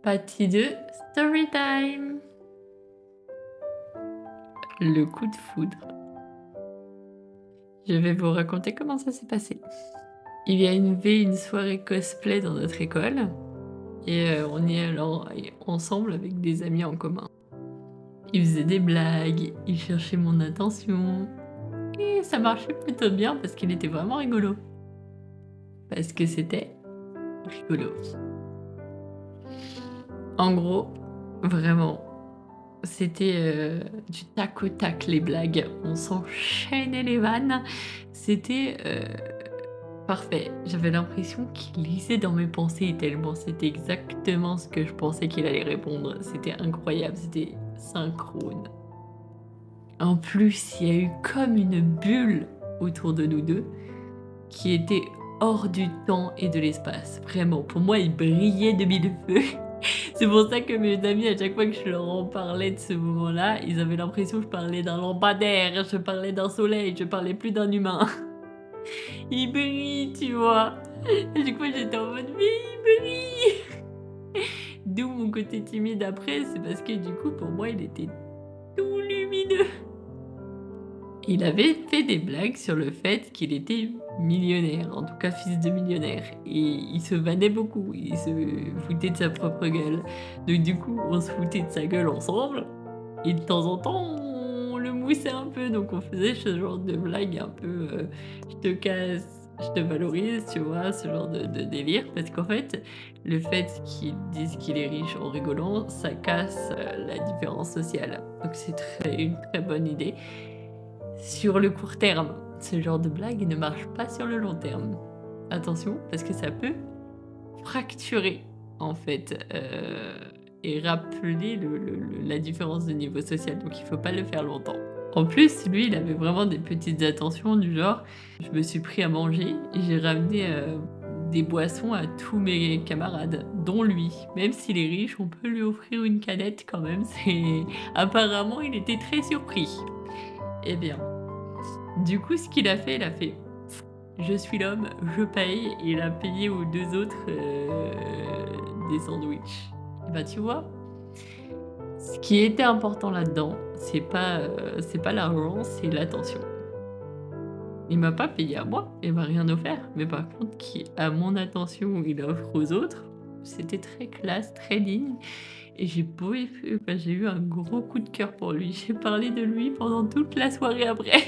Partie 2, story time. Le coup de foudre. Je vais vous raconter comment ça s'est passé. Il y a une soirée cosplay dans notre école et on y est alors ensemble avec des amis en commun. Ils faisaient des blagues, ils cherchaient mon attention et ça marchait plutôt bien parce qu'il était vraiment rigolo. Parce que c'était rigolo. En gros, vraiment, c'était, du tac au tac les blagues, on s'enchaînait les vannes, c'était, parfait. J'avais l'impression qu'il lisait dans mes pensées tellement c'était exactement ce que je pensais qu'il allait répondre. C'était incroyable, c'était synchrone. En plus, il y a eu comme une bulle autour de nous 2 qui était hors du temps et de l'espace. Vraiment, pour moi, il brillait de mille feux. C'est pour ça que mes amis, à chaque fois que je leur en parlais de ce moment-là, ils avaient l'impression que je parlais d'un lampadaire, je parlais d'un soleil, je parlais plus d'un humain. Il brille, tu vois. À chaque fois, j'étais en mode, mais il brille. D'où mon côté timide après, c'est parce que du coup, pour moi, il était tout lumineux. Il avait fait des blagues sur le fait qu'il était millionnaire, en tout cas fils de millionnaire. Et il se vannait beaucoup, il se foutait de sa propre gueule. Donc du coup, on se foutait de sa gueule ensemble. Et de temps en temps, on le moussait un peu. Donc on faisait ce genre de blague un peu je te casse, je te valorise, tu vois, ce genre de délire. Parce qu'en fait, le fait qu'ils disent qu'il est riche en rigolant, ça casse la différence sociale. Donc c'est une très bonne idée. Sur le court terme, ce genre de blague ne marche pas sur le long terme. Attention, parce que ça peut fracturer, en fait, et rappeler la différence de niveau social, donc il faut pas le faire longtemps. En plus, lui, il avait vraiment des petites attentions du genre, je me suis pris à manger et j'ai ramené, des boissons à tous mes camarades, dont lui. Même s'il est riche, on peut lui offrir une canette quand même, c'est apparemment, il était très surpris. Eh bien, du coup, ce qu'il a fait, il a fait: «Je suis l'homme, je paye» et il a payé aux 2 autres, des sandwichs. Et bah, tu vois? Ce qui était important là-dedans, c'est pas l'argent, c'est l'attention. Il m'a pas payé à moi, il m'a rien offert, mais par contre qui à mon attention, il offre aux autres, c'était très classe, très digne et j'ai eu un gros coup de cœur pour lui. J'ai parlé de lui pendant toute la soirée après.